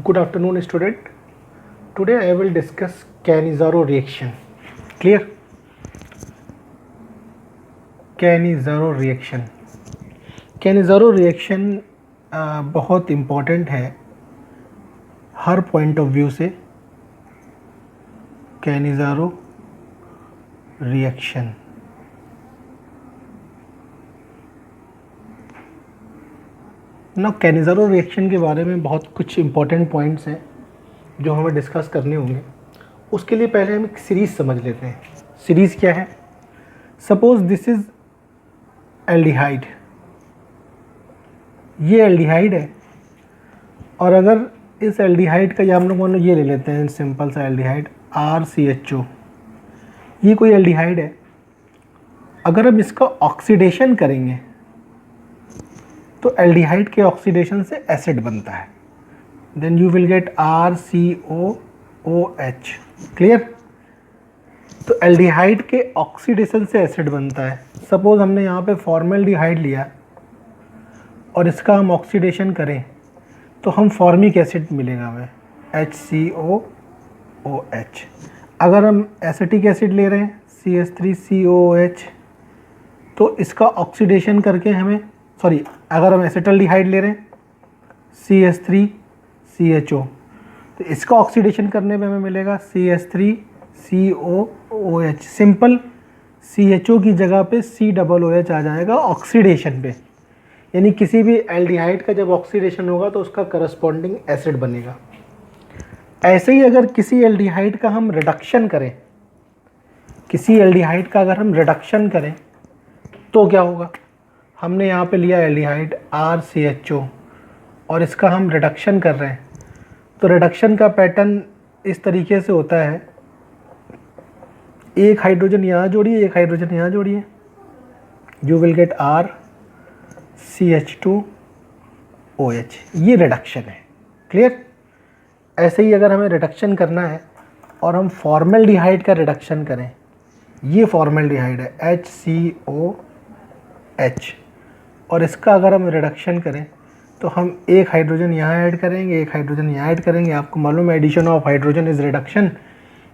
Good afternoon, student. Today I will discuss Cannizzaro reaction. Clear? Cannizzaro reaction. Cannizzaro reaction बहुत important है हर point of view से. Cannizzaro reaction. ना Cannizzaro reaction के बारे में बहुत कुछ इम्पोर्टेंट पॉइंट्स हैं जो हमें डिस्कस करने होंगे. उसके लिए पहले हम एक सीरीज़ समझ लेते हैं. सीरीज़ क्या है? Suppose this is aldehyde. ये एल्डिहाइड है और अगर इस एल्डिहाइड का या हम लोग ये ले लेते हैं सिंपल सा एल्डिहाइड RCHO. ये कोई एल्डिहाइड है. अगर हम इसका ऑक्सीडेशन करेंगे तो एल्डिहाइड के ऑक्सीडेशन से एसिड बनता है. Then you will get RCOOH. Clear? तो एल्डिहाइड के ऑक्सीडेशन से एसिड बनता है. सपोज हमने यहाँ पे फॉर्मल्डिहाइड लिया और इसका हम ऑक्सीडेशन करें तो हम फॉर्मिक एसिड मिलेगा हमें HCOOH. अगर हम एसिटिक एसिड ले रहे हैं CH3COOH तो इसका ऑक्सीडेशन करके हमें अगर हम एसिटल्डिहाइड ले रहे हैं CH3CHO तो इसका ऑक्सीडेशन करने पे हमें मिलेगा CH3COOH. सिंपल CHO की जगह पे COOH आ जाएगा ऑक्सीडेशन पे. यानी किसी भी एल्डिहाइड का जब ऑक्सीडेशन होगा तो उसका करस्पॉन्डिंग एसिड बनेगा. ऐसे ही अगर किसी एल्डिहाइड का हम रिडक्शन करें, तो क्या होगा? हमने यहाँ पे लिया एल्डिहाइड RCHO और इसका हम रिडक्शन कर रहे हैं तो रिडक्शन का पैटर्न इस तरीके से होता है. एक हाइड्रोजन यहाँ जोड़िए, एक हाइड्रोजन यहाँ जोड़िए, यू विल गेट RCH2OH. ये रिडक्शन है. क्लियर? ऐसे ही अगर हमें रिडक्शन करना है और हम फॉर्मल्डिहाइड का रिडक्शन करें, ये फॉर्मल्डिहाइड है HCOH और इसका अगर हम रिडक्शन करें तो हम एक हाइड्रोजन यहाँ ऐड करेंगे, एक हाइड्रोजन यहाँ ऐड करेंगे. आपको मालूम है addition of hydrogen is reduction.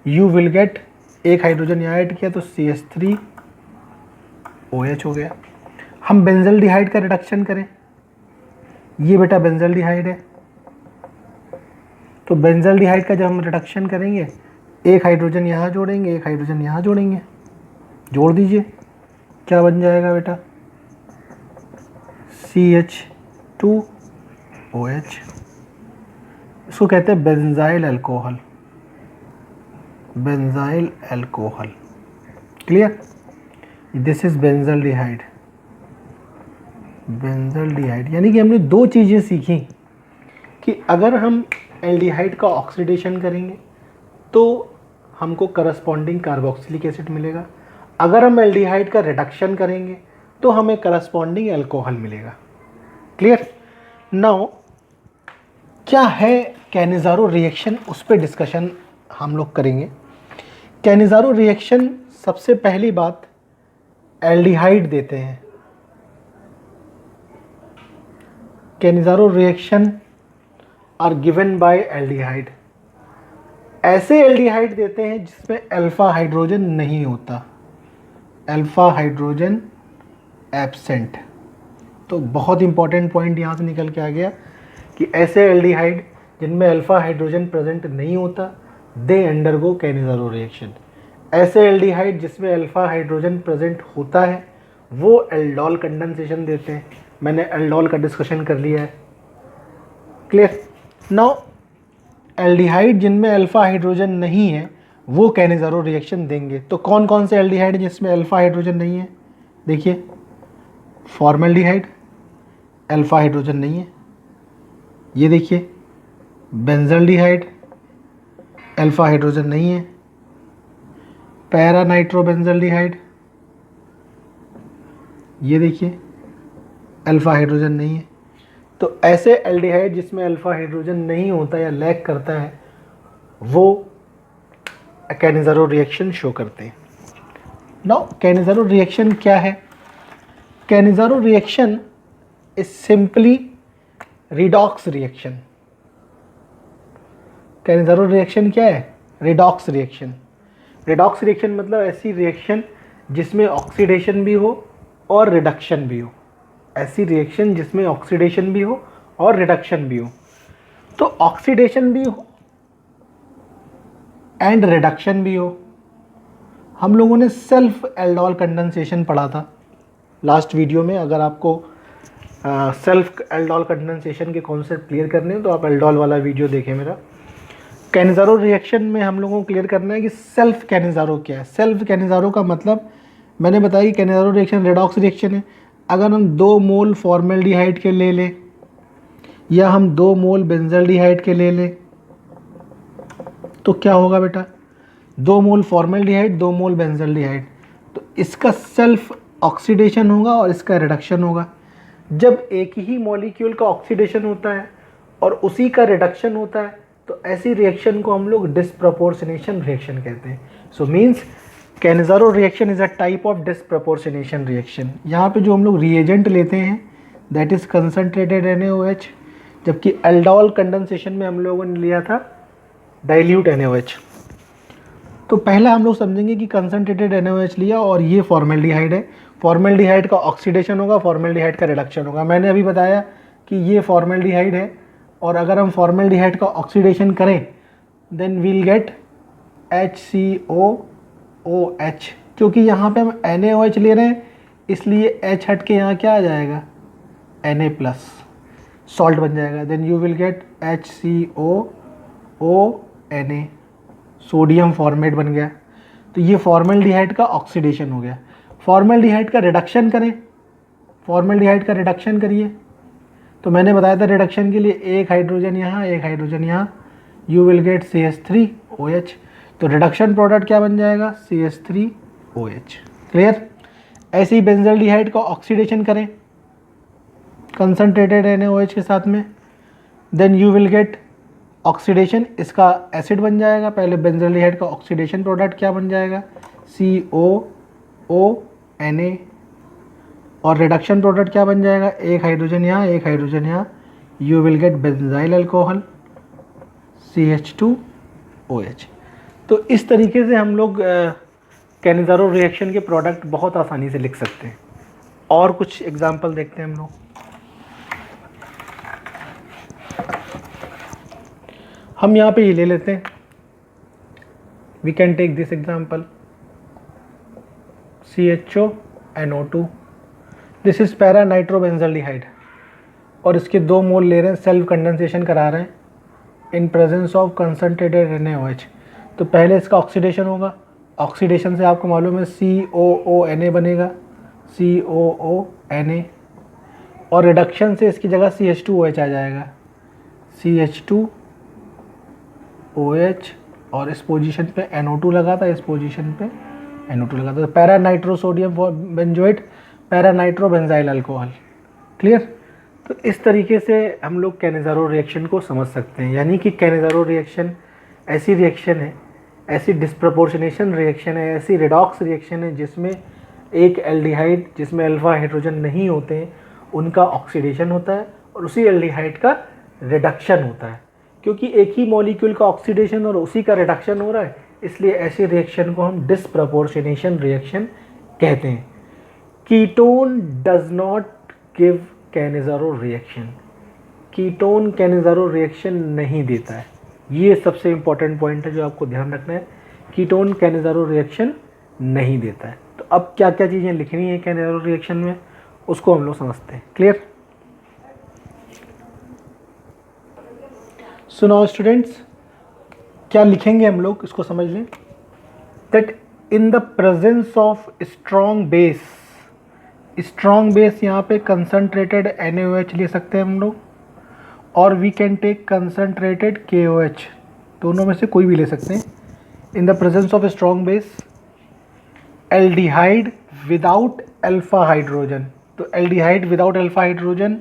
You will get एक हाइड्रोजन यहाँ ऐड किया तो CH3OH हो गया. हम बेंजल्डिहाइड का रिडक्शन करें, ये बेटा बेंजल्डिहाइड है तो बेंजल्डिहाइड का जब हम रिडक्शन करेंगे एक हाइड्रोजन यहाँ जोड़ेंगे, एक हाइड्रोजन यहाँ जोड़ेंगे, जोड़ दीजिए, क्या बन जाएगा बेटा? CH2OH. इसको कहते हैं benzyl alcohol. Benzyl alcohol. Clear? This is benzaldehyde. Benzaldehyde यानी कि हमने दो चीज़ें सीखी कि अगर हम एल्डिहाइड का ऑक्सीडेशन करेंगे तो हमको करस्पॉन्डिंग कार्बोक्सिलिक एसिड मिलेगा. अगर हम एल्डिहाइड का रिडक्शन करेंगे तो हमें करस्पॉन्डिंग अल्कोहल मिलेगा. क्लियर? नाउ क्या है कैनिज़ारो रिएक्शन, उस पर डिस्कशन हम लोग करेंगे. कैनिज़ारो रिएक्शन सबसे पहली बात एल्डिहाइड देते हैं. Cannizzaro reaction are given by aldehyde. ऐसे एल्डिहाइड देते हैं जिसमें अल्फा हाइड्रोजन नहीं होता, अल्फा हाइड्रोजन एब्सेंट. तो बहुत इंपॉर्टेंट पॉइंट यहाँ से निकल के आ गया कि ऐसे एल्डिहाइड जिनमें अल्फा हाइड्रोजन प्रेजेंट नहीं होता दे अंडरगो कैनिज़ारो रिएक्शन. ऐसे एल्डिहाइड जिसमें अल्फा हाइड्रोजन प्रेजेंट होता है वो एल्डोल कंडेंसेशन देते हैं. मैंने एल्डोल का डिस्कशन कर लिया है. क्लियर? नाउ एल्डिहाइड जिनमें अल्फा हाइड्रोजन नहीं है वो कैनिज़ारो रिएक्शन देंगे. तो कौन कौन से एल्डिहाइड जिसमें अल्फा हाइड्रोजन नहीं है? देखिए, फॉर्मल्डिहाइड अल्फा हाइड्रोजन नहीं है. ये देखिए बेंजल्डिहाइड अल्फा हाइड्रोजन नहीं है. पैरा नाइट्रोबेंजल्डिहाइड, ये देखिए अल्फा हाइड्रोजन नहीं है. तो ऐसे एल्डिहाइड जिसमें अल्फा हाइड्रोजन नहीं होता या लैक करता है वो कैनिज़ारो रिएक्शन शो करते हैं. नाउ कैनिज़ारो रिएक्शन क्या है? Cannizzaro reaction is simply redox reaction. Cannizzaro reaction क्या है? Redox reaction. रेडॉक्स रिएक्शन मतलब ऐसी रिएक्शन जिसमें ऑक्सीडेशन भी हो और रिडक्शन भी हो। ऐसी रिएक्शन जिसमें ऑक्सीडेशन भी हो और रिडक्शन भी हो। तो ऑक्सीडेशन भी हो एंड रिडक्शन भी हो। हम लोगों ने सेल्फ एल्डोल कंडेंसेशन पढ़ा था लास्ट वीडियो में। अगर आपको सेल्फ एल्डोल कंडेंसेशन के कॉन्सेप्ट क्लियर करने हैं तो आप एल्डोल वाला वीडियो देखें मेरा। कैनिज़ारो रिएक्शन में हम लोगों को क्लियर करना है कि सेल्फ कैनिज़ारो क्या है। सेल्फ कैनिज़ारो का मतलब मैंने बताया कि कैनिज़ारो रिएक्शन रेडॉक्स रिएक्शन है। अगर हम 2 मोल फॉर्मेल्डिहाइड के ले लें या हम 2 मोल बेंजल्डिहाइड के ले लें तो क्या होगा बेटा? 2 मोल फॉर्मेल्डिहाइड 2 मोल बेंजल्डिहाइड, तो इसका सेल्फ ऑक्सीडेशन होगा और इसका रिडक्शन होगा। जब एक ही मॉलिक्यूल का ऑक्सीडेशन होता है और उसी का रिडक्शन होता है तो ऐसी रिएक्शन को हम लोग डिस्प्रपोर्शनेशन रिएक्शन कहते हैं। So means Cannizzaro reaction is a type of disproportionation reaction. यहाँ पे जो हम लोग रिएजेंट लेते हैं दैट इज़ कंसनट्रेटेड NaOH, जबकि एल्डोल कंडेंसेशन में हम लोगों ने लिया था डाइल्यूट NaOH। तो पहला हम लोग समझेंगे कि कंसनट्रेटेड NaOH लिया और ये फॉर्मेल्डिहाइड है। फॉर्मेल्डिहाइड का ऑक्सीडेशन होगा, फॉर्मेल्डिहाइड का रिडक्शन होगा। मैंने अभी बताया कि ये फॉर्मेल्डिहाइड है और अगर हम फॉर्मेल्डिहाइड का ऑक्सीडेशन करें देन वील गेट HCOOH। क्योंकि यहाँ पे हम NaOH ले रहे हैं इसलिए H हट के यहाँ क्या आ जाएगा? Na+, सॉल्ट बन जाएगा। Then you will get HCOONA, sodium formate बन गया। तो ये फॉर्मेल्डिहाइड का ऑक्सीडेशन हो गया। फॉर्मेल्डिहाइड का रिडक्शन करें, फॉर्मेल्डिहाइड का रिडक्शन करिए तो मैंने बताया था रिडक्शन के लिए एक हाइड्रोजन यहाँ एक हाइड्रोजन यहाँ, यू विल गेट CH3OH। तो रिडक्शन प्रोडक्ट क्या बन जाएगा? CH3OH। क्लियर? ऐसे ही बेंजल्डिहाइड का ऑक्सीडेशन करें कंसनट्रेटेड NaOH के साथ में, then you will get oxidation, इसका एसिड बन जाएगा। पहले बेंजल्डिहाइड का ऑक्सीडेशन प्रोडक्ट क्या बन जाएगा? COONA। और रिडक्शन प्रोडक्ट क्या बन जाएगा? एक हाइड्रोजन यहाँ एक हाइड्रोजन यहाँ, you will gate benzyl alcohol CH2OH। तो इस तरीके से हम लोग कैनिज़ारो रिएक्शन के प्रोडक्ट बहुत आसानी से लिख सकते हैं। और कुछ एग्जांपल देखते हैं हम लोग। हम यहाँ पे ये ले लेते हैं, we can take this example CHONO2, this is para nitrobenzaldehyde और इसके 2 मोल ले रहे हैं, सेल्फ कंडेंसेशन करा रहे हैं in presence of concentrated NaOH। तो पहले इसका ऑक्सीडेशन होगा, ऑक्सीडेशन से आपको मालूम है COONA बनेगा, COONA। और रिडक्शन से इसकी जगह CH2OH आ जाएगा, CH2OH। और इस पोजीशन पे NO2 लगा था, इस पोजीशन पे NO2 लगा था। Para nitro sodium benzoate, para nitro benzyl alcohol. Clear? तो इस तरीके से हम लोग कैनिज़ारो रिएक्शन को समझ सकते हैं। यानी कि कैनिज़ारो रिएक्शन ऐसी रिएक्शन है, ऐसी डिस्प्रपोर्शनेशन रिएक्शन है, ऐसी रेडॉक्स रिएक्शन है जिसमें एक एल्डिहाइड जिसमें अल्फा हाइड्रोजन नहीं होते हैं उनका ऑक्सीडेशन होता है और उसी एल्डिहाइड का रिडक्शन होता है। क्योंकि एक ही मॉलिक्यूल का ऑक्सीडेशन और उसी का रिडक्शन हो रहा है इसलिए ऐसी रिएक्शन को हम डिस्प्रपोर्शनेशन रिएक्शन कहते हैं। Ketone does not give Cannizzaro reaction, ketone Cannizzaro reaction नहीं देता है। ये सबसे इम्पॉर्टेंट पॉइंट है जो आपको ध्यान रखना है, कीटोन कैनिज़ारो रिएक्शन नहीं देता है। तो अब क्या क्या चीज़ें लिखनी है कैनिज़ारो रिएक्शन में उसको हम लोग समझते हैं। क्लियर? सो नाउ स्टूडेंट्स क्या लिखेंगे हम लोग इसको समझ लें। That in the presence of strong base, strong base यहाँ पे कंसनट्रेटेड NaOH ले सकते हैं हम लोग और we can take concentrated KOH, दोनों में से कोई भी ले सकते हैं। In the presence of strong base aldehyde without alpha hydrogen, तो aldehyde without alpha hydrogen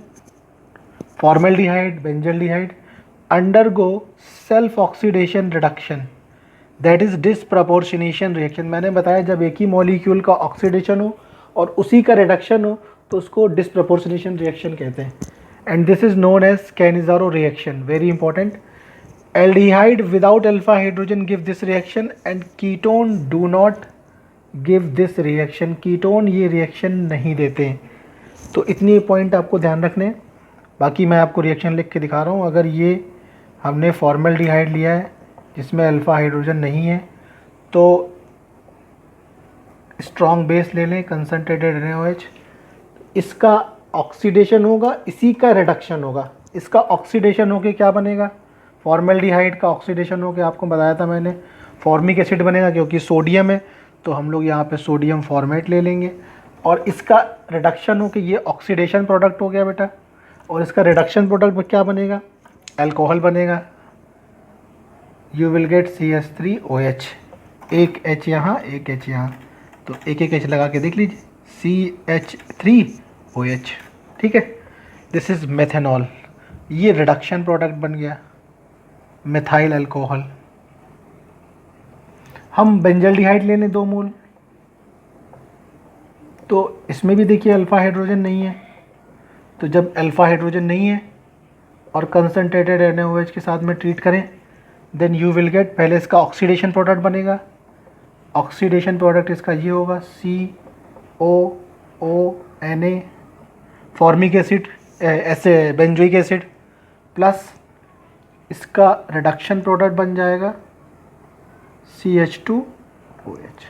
formaldehyde benzaldehyde undergo self oxidation reduction that is disproportionation reaction. मैंने बताया जब एक ही मॉलिक्यूल का ऑक्सीडेशन हो और उसी का रिडक्शन हो तो उसको डिस्प्रपोर्शनेशन रिएक्शन कहते हैं। And this is known as Cannizzaro reaction. Very important, aldehyde without alpha hydrogen give this reaction and ketone do not give this reaction. Ketone ये रिएक्शन नहीं देते हैं। तो इतनी पॉइंट आपको ध्यान रखने हैं। बाकी मैं आपको रिएक्शन लिख के दिखा रहा हूँ। अगर ये हमने फॉर्मल्डिहाइड लिया है जिसमें अल्फ़ा हाइड्रोजन नहीं है, तो स्ट्रॉन्ग बेस ले लें, कंसनट्रेटेड NaOH। इसका ऑक्सीडेशन होगा, इसी का रिडक्शन होगा। इसका ऑक्सीडेशन होके क्या बनेगा, फॉर्मल्डिहाइड का ऑक्सीडेशन होके आपको बताया था मैंने, फॉर्मिक एसिड बनेगा। क्योंकि सोडियम है तो हम लोग यहाँ पे सोडियम फॉर्मेट ले लेंगे, और इसका रिडक्शन होके ये ऑक्सीडेशन प्रोडक्ट हो गया बेटा, और इसका रिडक्शन प्रोडक्ट में क्या बनेगा, अल्कोहल बनेगा। यू विल गेट CH3OH, एक H यहाँ, एक H यहाँ, तो एक एक H लगा के देख लीजिए, CH3OH। ठीक है, दिस इज़ मेथेनॉल। ये रिडक्शन प्रोडक्ट बन गया, मिथाइल अल्कोहल। हम बेंजल्डिहाइड ले लें 2 मोल, तो इसमें भी देखिए अल्फ़ा हाइड्रोजन नहीं है। तो जब अल्फ़ा हाइड्रोजन नहीं है और कंसनट्रेटेड NaOH के साथ में ट्रीट करें, देन यू विल गेट, पहले इसका ऑक्सीडेशन प्रोडक्ट बनेगा। ऑक्सीडेशन प्रोडक्ट इसका ये होगा COONA, फॉर्मिक एसिड, ऐसे बेंजोइक एसिड, प्लस इसका रिडक्शन प्रोडक्ट बन जाएगा CH2OH।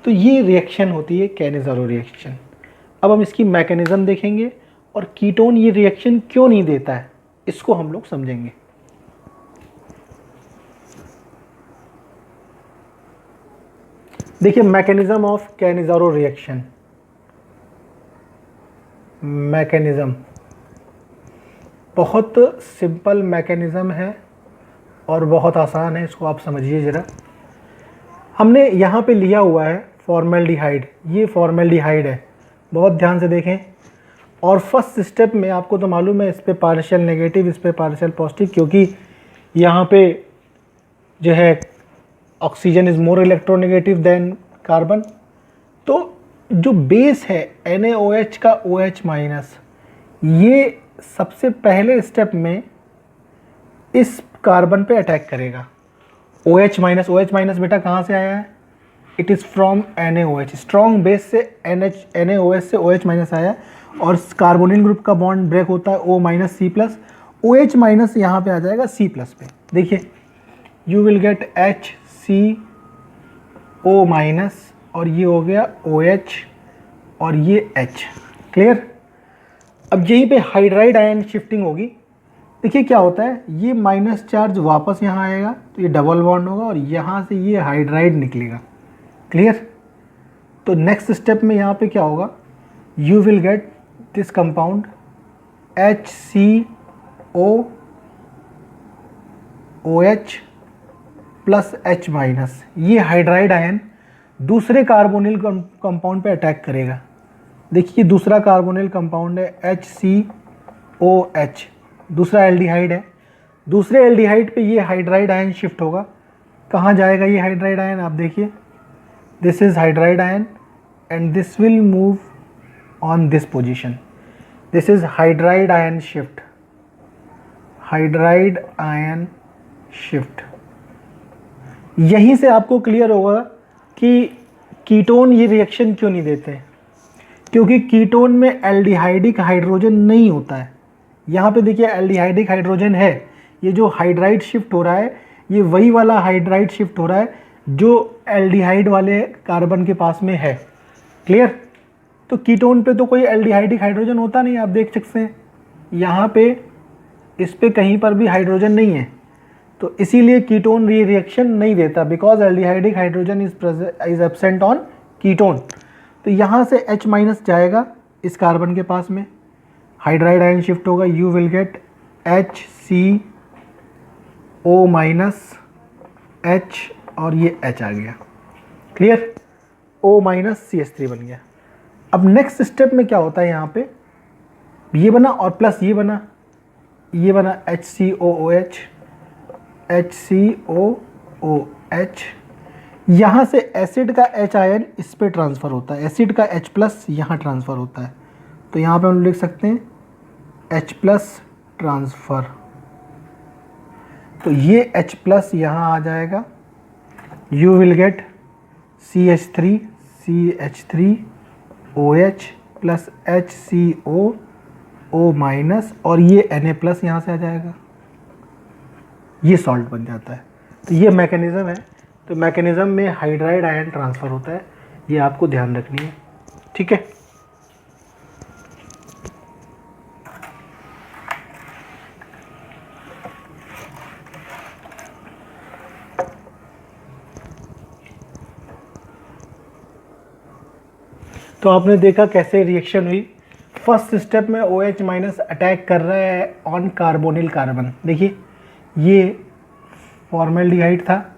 तो ये रिएक्शन होती है कैनिज़ारो रिएक्शन। अब हम इसकी मैकेनिज़्म देखेंगे और कीटोन ये रिएक्शन क्यों नहीं देता है, इसको हम लोग समझेंगे। देखिए mechanism of Cannizzaro reaction. Mechanism बहुत सिंपल मैकेनिज्म है और बहुत आसान है, इसको आप समझिए ज़रा। हमने यहाँ पे लिया हुआ है फॉर्मल्डिहाइड, ये फॉर्मल्डिहाइड है, बहुत ध्यान से देखें। और फर्स्ट स्टेप में आपको तो मालूम है, इस पे पार्शियल नेगेटिव, इस पे पार्शियल पॉजिटिव, क्योंकि यहाँ पे जो है oxygen is more electronegative than carbon. तो जो बेस है NaOH का OH माइनस, ये सबसे पहले स्टेप में इस कार्बन पे अटैक करेगा। OH माइनस बेटा कहाँ से आया है, it is from NaOH। Strong base से NaOH से OH माइनस आया है, और कार्बोनिल ग्रुप का बॉन्ड ब्रेक होता है O minus C plus, OH minus यहाँ पे आ जाएगा C प्लस पे। देखिए you will gate HCO minus, और ये हो गया OH और ये H। क्लियर। अब यहीं पे हाइड्राइड आयन शिफ्टिंग होगी। देखिए क्या होता है, ये माइनस चार्ज वापस यहाँ आएगा तो ये डबल बॉन्ड होगा, और यहाँ से ये हाइड्राइड निकलेगा। क्लियर। तो नेक्स्ट स्टेप में यहाँ पे क्या होगा, you will get this compound HCOOH plus H minus. ये हाइड्राइड आयन दूसरे कार्बोनिल कंपाउंड पे अटैक करेगा। देखिए दूसरा कार्बोनिल कंपाउंड है HCOH, दूसरा एल्डिहाइड है। दूसरे एल्डिहाइड पे ये हाइड्राइड आयन शिफ्ट होगा। कहाँ जाएगा ये हाइड्राइड आयन, आप देखिए, this is hydride ion and this will move on this position. This is hydride ion shift, hydride ion shift. यहीं से आपको क्लियर होगा कि कीटोन ये रिएक्शन क्यों नहीं देते, क्योंकि कीटोन में एल्डिहाइडिक हाइड्रोजन नहीं होता है। यहाँ पे देखिए एल्डिहाइडिक हाइड्रोजन है, ये जो हाइड्राइड शिफ्ट हो रहा है ये वही वाला हाइड्राइड शिफ्ट हो रहा है जो एल्डिहाइड वाले कार्बन के पास में है। क्लियर। तो कीटोन पे तो कोई एल्डिहाइडिक हाइड्रोजन होता नहीं, आप देख सकते हैं यहाँ पे इस पे कहीं पर भी हाइड्रोजन नहीं है, तो इसीलिए कीटोन रिएक्शन नहीं देता, because aldehydic hydrogen is absent on ketone. तो यहाँ से H माइनस जाएगा इस कार्बन के पास में, हाइड्राइड आयन शिफ्ट होगा, you will gate HCO minus H और ये H आ गया। क्लियर। O माइनस CH3 बन गया। अब नेक्स्ट स्टेप में क्या होता है, यहाँ पे ये बना और प्लस ये बना HCOOH, HCOOH। यहाँ से एसिड का H आयन इस पे ट्रांसफ़र होता है, एसिड का H प्लस यहाँ ट्रांसफ़र होता है, तो यहाँ पे हम लिख सकते हैं H प्लस ट्रांसफ़र। तो ये H प्लस यहाँ आ जाएगा, you will gate CH3 plus HCO minus, और ये Na प्लस यहाँ से आ जाएगा, ये सॉल्ट बन जाता है। तो ये मैकेनिज़्म है। तो मैकेनिज़्म में हाइड्राइड आयन ट्रांसफ़र होता है, ये आपको ध्यान रखनी है, ठीक है। तो आपने देखा कैसे रिएक्शन हुई। फर्स्ट स्टेप में OH माइनस अटैक कर रहा है ऑन कार्बोनिल कार्बन। देखिए ये फॉर्मेल्डिहाइड था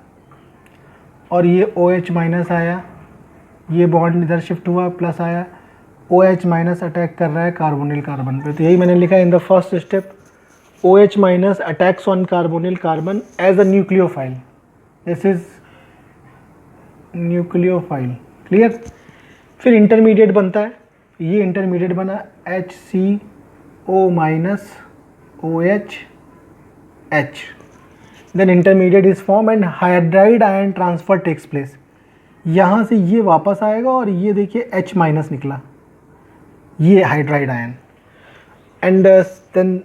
और ये OH माइनस आया, ये बॉन्ड इधर शिफ्ट हुआ, प्लस आया, OH माइनस अटैक कर रहा है कार्बोनिल कार्बन पे। तो यही मैंने लिखा in the first step OH minus attacks on carbonyl carbon as a nucleophile, this is nucleophile, clear. फिर इंटरमीडिएट बनता है, ये इंटरमीडिएट बना HCO minus OH H, then intermediate is form and hydride ion transfer takes place. यहाँ से ये वापस आएगा और ये देखिए H माइनस निकला, ये हाइड्राइड आयन, एंड देन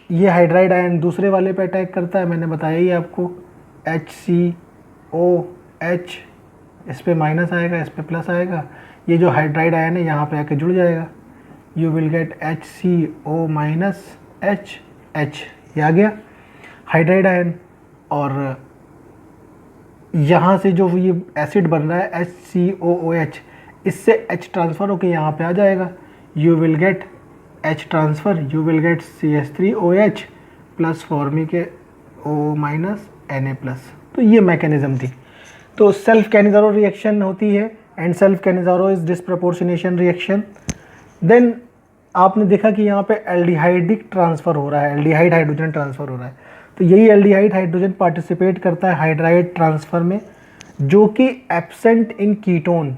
ये हाइड्राइड आयन दूसरे वाले पे अटैक करता है, मैंने बताया ही आपको, HCOH, इस पे माइनस आएगा, इस पे प्लस आएगा, ये जो हाइड्राइड आयन है यहाँ पे आके जुड़ जाएगा, you will gate HCO minus HH, ये आ गया हाइड्राइड आयन। और यहाँ से जो ये एसिड बन रहा है HCOOH, इससे H ट्रांसफ़र होके यहाँ पे आ जाएगा, you will gate H transfer, you will gate CH3OH plus formic O minus Na plus. तो ये मैकेनिज़्म थी। तो सेल्फ कैनिज़ारो रिएक्शन होती है and self Cannizzaro is disproportionation reaction. Then आपने देखा कि यहाँ पे एल्डिहाइडिक ट्रांसफ़र हो रहा है, एल्डिहाइड हाइड्रोजन ट्रांसफ़र हो रहा है। तो यही एल्डिहाइड हाइड्रोजन पार्टिसिपेट करता है हाइड्राइड ट्रांसफ़र में, जो कि absent in ketone.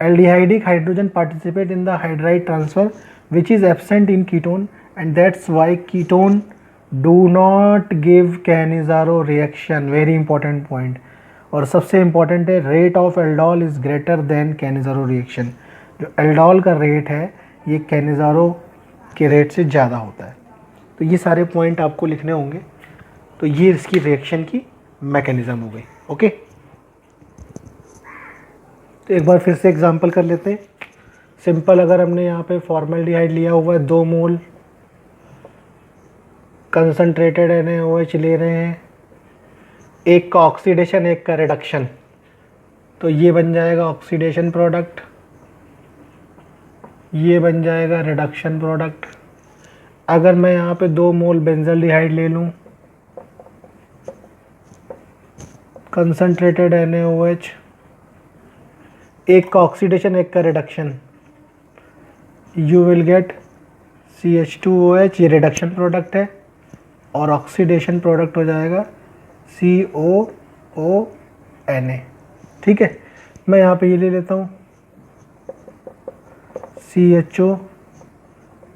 Aldehydic hydrogen participate in the hydride transfer which is absent in ketone, and that's why ketone do not give Cannizzaro reaction, very important point. और सबसे important है, rate of aldol is greater than Cannizzaro reaction. जो aldol का rate है ये Cannizzaro के rate से ज़्यादा होता है। तो ये सारे पॉइंट आपको लिखने होंगे। तो ये इसकी रिएक्शन की मैकेनिज़्म हो गई, ओके। तो एक बार फिर से एग्जांपल कर लेते हैं। सिंपल, अगर हमने यहाँ पे फॉर्मेल्डिहाइड लिया हुआ है 2 मोल, कंसनट्रेटेड NaOH ले रहे हैं, एक का ऑक्सीडेशन एक का रिडक्शन, तो ये बन जाएगा ऑक्सीडेशन प्रोडक्ट, ये बन जाएगा रिडक्शन प्रोडक्ट। अगर मैं यहाँ पे 2 मोल बेंजल्डिहाइड ले लूँ, कंसनट्रेटेड NaOH, एक का ऑक्सीडेशन एक का reduction, you will gate CH2OH, ये रिडक्शन प्रोडक्ट है, और ऑक्सीडेशन प्रोडक्ट हो जाएगा COONA, ठीक है। मैं यहाँ पे ये ले लेता हूँ CHO,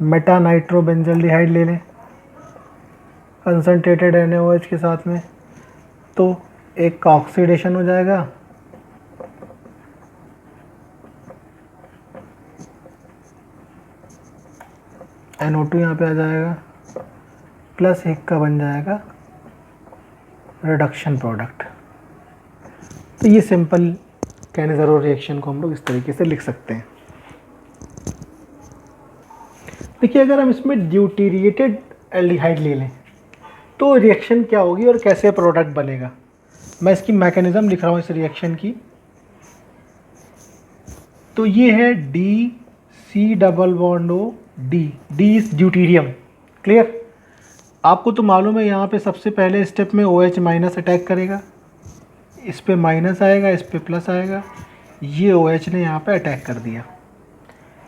मेटा नाइट्रोबेंजल्डिहाइड ले लें कंसनट्रेटेड NaOH के साथ में, तो एक का ऑक्सीडेशन हो जाएगा, NO2 यहाँ पे आ जाएगा, प्लस एक का बन जाएगा रिडक्शन प्रोडक्ट। तो ये सिंपल कैनिज़ारो रिएक्शन को हम लोग इस तरीके से लिख सकते हैं। देखिए, अगर हम इसमें ड्यूटेरिएटेड एल्डिहाइड ले लें तो रिएक्शन क्या होगी और कैसे प्रोडक्ट बनेगा। मैं इसकी मैकेनिज़्म लिख रहा हूँ इस रिएक्शन की। तो ये है DCOO D, D is deuterium, clear. आपको तो मालूम है यहाँ पे सबसे पहले स्टेप में OH माइनस अटैक करेगा, इस पे माइनस आएगा, इस पे प्लस आएगा, ये OH ने यहाँ पे अटैक कर दिया।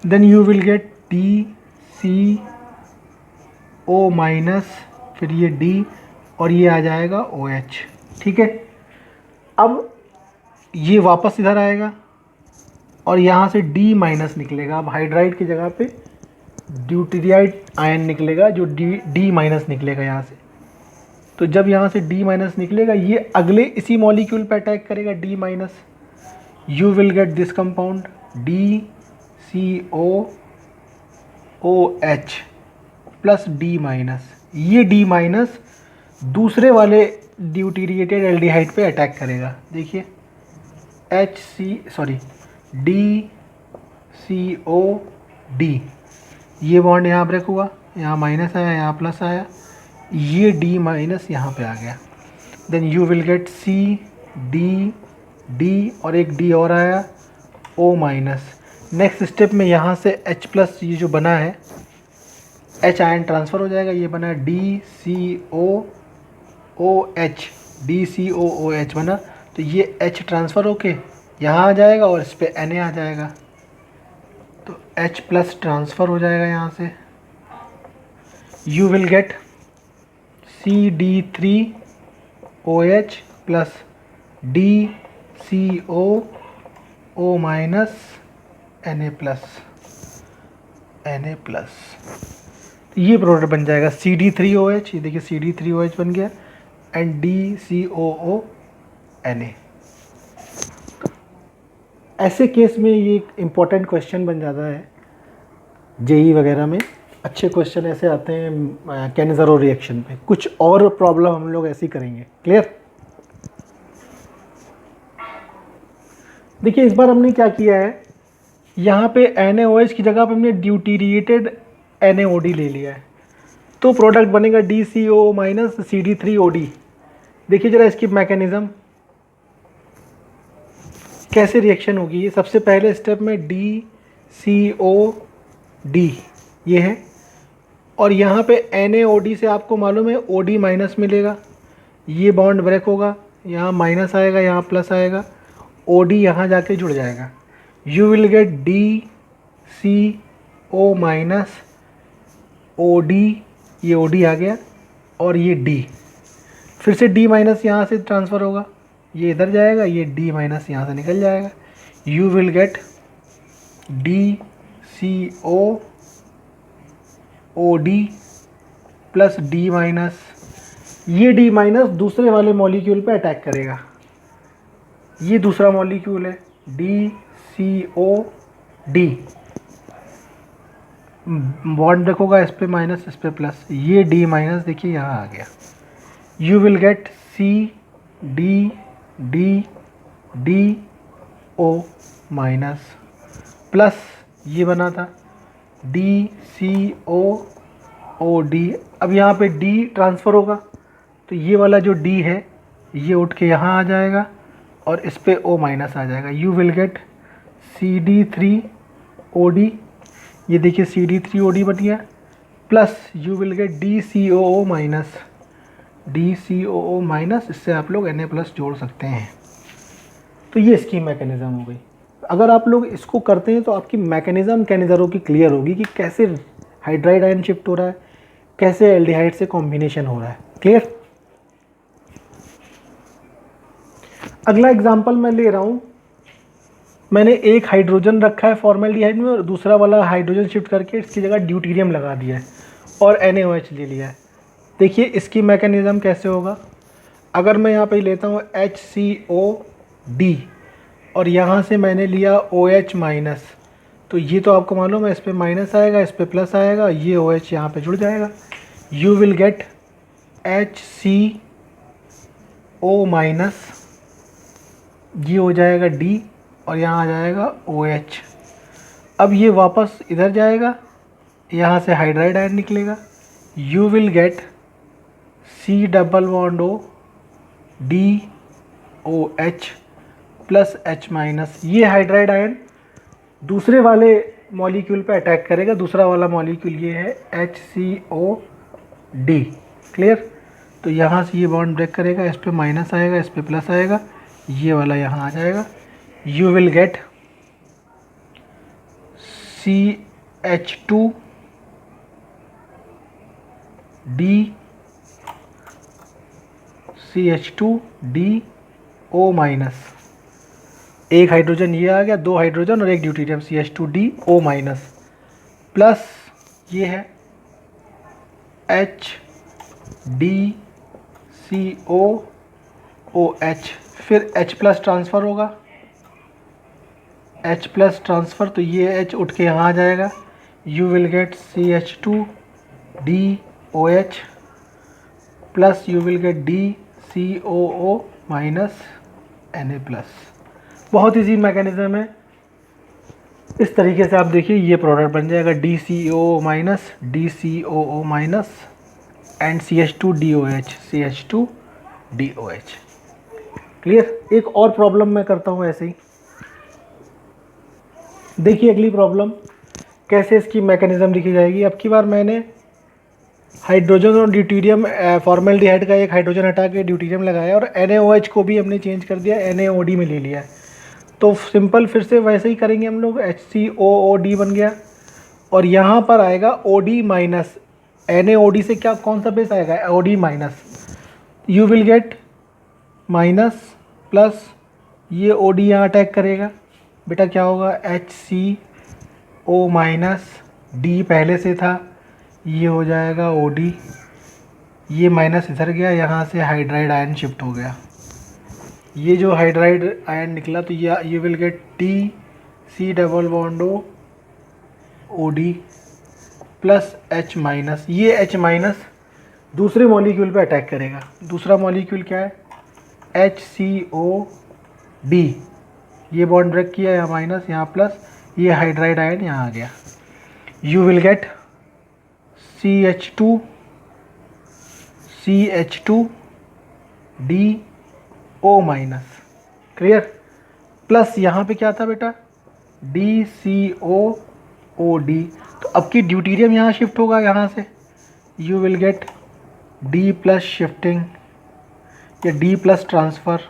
Then you will get DCO minus, फिर ये D और ये आ जाएगा OH, ठीक है। अब ये वापस इधर आएगा और यहाँ से D माइनस निकलेगा। अब हाइड्राइड की जगह पे ड्यूटेरियाइड आयन निकलेगा, जो D माइनस निकलेगा यहाँ से। तो जब यहाँ से D माइनस निकलेगा ये अगले इसी मॉलिक्यूल पे अटैक करेगा D minus, you will get this compound DCOOH plus D minus. ये D माइनस दूसरे वाले ड्यूटीरिएटेड एल्डिहाइड पे अटैक करेगा। देखिए DCOD, ये बॉन्ड यहाँ ब्रेक हुआ, यहाँ माइनस आया, यहाँ प्लस आया, ये D माइनस यहाँ पे आ गया। Then you will get CDD और एक D और आया O माइनस। नेक्स्ट स्टेप में यहाँ से H प्लस ये जो बना है H आयन ट्रांसफ़र हो जाएगा, ये बना DCOOH बना, तो ये H ट्रांसफ़र होके यहाँ आ जाएगा और इस पर Na आ जाएगा, तो H प्लस ट्रांसफ़र हो जाएगा यहाँ से। You will gate CD3OH plus DCOO minus Na plus, ये प्रोडक्ट बन जाएगा CD3OH, ये देखिए CD3OH बन गया एंड DCOO Na। ऐसे केस में ये एक इम्पॉर्टेंट क्वेश्चन बन जाता है जेई वगैरह में। अच्छे क्वेश्चन ऐसे आते हैं कैनिज़ारो रिएक्शन पे। कुछ और प्रॉब्लम हम लोग ऐसी करेंगे। क्लियर? देखिए इस बार हमने क्या किया है, यहाँ पे NaOH की जगह पे हमने ड्यूटीरिएटेड NaOD ले लिया है, तो प्रोडक्ट बनेगा DCO माइनस CD3OD। देखिए जरा इसकी मैकेनिज़्म कैसे रिएक्शन होगी। ये सबसे पहले स्टेप में DCOD ये है, और यहाँ पे NaOD से आपको मालूम है OD माइनस मिलेगा, ये बॉन्ड ब्रेक होगा, यहाँ माइनस आएगा, यहाँ प्लस आएगा, OD यहाँ जाके जुड़ जाएगा। You will get DCO minus OD, ये OD आ गया और ये D, फिर से D माइनस यहाँ से ट्रांसफ़र होगा, ये इधर जाएगा, ये D माइनस यहाँ से निकल जाएगा। You will gate DCOOD plus D minus, ये D माइनस दूसरे वाले मॉलिक्यूल पे अटैक करेगा, ये दूसरा मॉलिक्यूल है DCOD, बॉन्ड रखोगा इस पे माइनस इस पे प्लस, ये D माइनस देखिए यहाँ आ गया। You will gate CDDO minus plus ये बना था DCOOD। अब यहाँ पे D ट्रांसफ़र होगा, तो ये वाला जो D है ये उठ के यहाँ आ जाएगा और इस पे O माइनस आ जाएगा। यू विल गेट CD3OD, ये देखिए CD3OD बन गया, plus you will gate DCOO minus, इससे आप लोग Na प्लस जोड़ सकते हैं। तो ये इसकी मैकेनिज़्म हो गई। अगर आप लोग इसको करते हैं तो आपकी मैकेनिज़्म कैनिज़ारो की क्लियर होगी कि कैसे हाइड्राइड आयन शिफ्ट हो रहा है, कैसे एल्डिहाइड से कॉम्बिनेशन हो रहा है। क्लियर? अगला एग्जांपल मैं ले रहा हूँ, मैंने एक हाइड्रोजन रखा है फॉर्मेल्डिहाइड में और दूसरा वाला हाइड्रोजन शिफ्ट करके इसकी जगह ड्यूटीरियम लगा दिया है और NaOH ले लिया है। देखिए इसकी मैकेनिज़्म कैसे होगा। अगर मैं यहाँ पे लेता हूँ HCOD और यहाँ से मैंने लिया OH माइनस, तो ये तो आपको मालूम है इस पर माइनस आएगा, इस पर प्लस आएगा, ये OH यहाँ पे जुड़ जाएगा। You will gate HCO minus, ये हो जाएगा D और यहाँ आ जाएगा OH। अब ये वापस इधर जाएगा, यहाँ से हाइड्राइड आयन निकलेगा। You will gate C⋯O DOH plus H minus, ये हाइड्राइड आयन दूसरे वाले मॉलिक्यूल पे अटैक करेगा, दूसरा वाला मॉलिक्यूल ये है HCOD। क्लियर? तो यहाँ से ये बॉन्ड ब्रेक करेगा, इस पे माइनस आएगा, इस पे प्लस आएगा, ये वाला यहाँ आ जाएगा। You will gate CH2DO minus, एक हाइड्रोजन ये आ गया, दो हाइड्रोजन और एक ड्यूटेरियम CH2DO माइनस, प्लस ये है COOH, फिर H प्लस ट्रांसफ़र होगा, H प्लस ट्रांसफ़र, तो ये H उठ के यहाँ आ जाएगा, you will gate CH2DOH plus you will gate DCOO minus Na plus. बहुत ईजी मैकेनिज्म है। इस तरीके से आप देखिए ये प्रोडक्ट बन जाएगा DCOO minus and CH2DOH। Clear. एक और प्रॉब्लम मैं करता हूँ ऐसे ही। देखिए अगली प्रॉब्लम कैसे इसकी मैकेनिज्म लिखी जाएगी। अब की बार मैंने हाइड्रोजन और ड्यूटीरियम, फॉर्मेल्डिहाइड का एक हाइड्रोजन हटा के ड्यूटीरियम लगाया और NaOH को भी हमने चेंज कर दिया, NaOD में ले लिया। तो सिंपल फिर से वैसे ही करेंगे हम लोग, HCOOD बन गया और यहाँ पर आएगा OD माइनस, NaOD से क्या कौन सा बेस आएगा, OD minus, you will get minus plus ये OD यहाँ अटैक करेगा, बेटा क्या होगा HCO माइनस, D पहले से था, ये हो जाएगा OD, ये माइनस इधर गया, यहाँ से हाइड्राइड आयन शिफ्ट हो गया, ये जो हाइड्राइड आयन निकला तो ये will get TC double bond OD plus H minus, ये H माइनस दूसरे मॉलिक्यूल पे अटैक करेगा। दूसरा मॉलिक्यूल क्या है HCOB, ये बॉन्ड ब्रेक किया, यहाँ माइनस यहाँ प्लस, ये हाइड्राइड आयन यहाँ आ गया, you will gate CH2DO minus. Clear. Plus यहाँ पे क्या था बेटा DCOOD, तो अब की ड्यूटीरियम यहाँ शिफ्ट होगा, यहाँ से you will gate D plus shifting या D प्लस ट्रांसफ़र।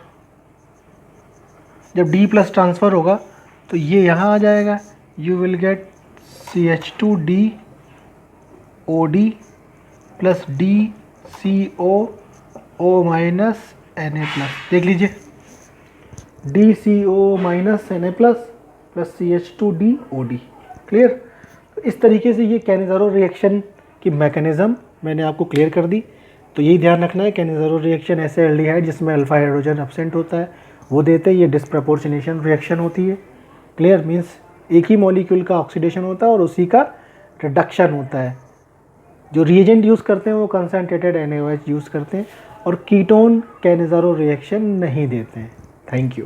जब D प्लस ट्रांसफ़र होगा तो ये यहाँ आ जाएगा, you will gate CH2DOD plus DCOO minus Na plus. देख लीजिए DCO minus Na plus plus CH2DOD। Clear. तो इस तरीके से ये कैनिज़ारो रिएक्शन की मैकेनिज़्म मैंने आपको क्लियर कर दी। तो यही ध्यान रखना है, कैनिज़ारो रिएक्शन ऐसे एल्डिहाइड जिसमें अल्फा हाइड्रोजन एब्सेंट होता है वो देते हैं, ये डिस्प्रपोर्शनेशन रिएक्शन होती है। क्लियर। मीन्स एक ही मॉलिक्यूल का ऑक्सीडेशन होता है और उसी का रिडक्शन होता है। जो रिएजेंट यूज़ करते हैं वो कंसनट्रेटेड NaOH यूज़ करते हैं और कीटोन कैनिज़ारो रिएक्शन नहीं देते हैं। Thank you.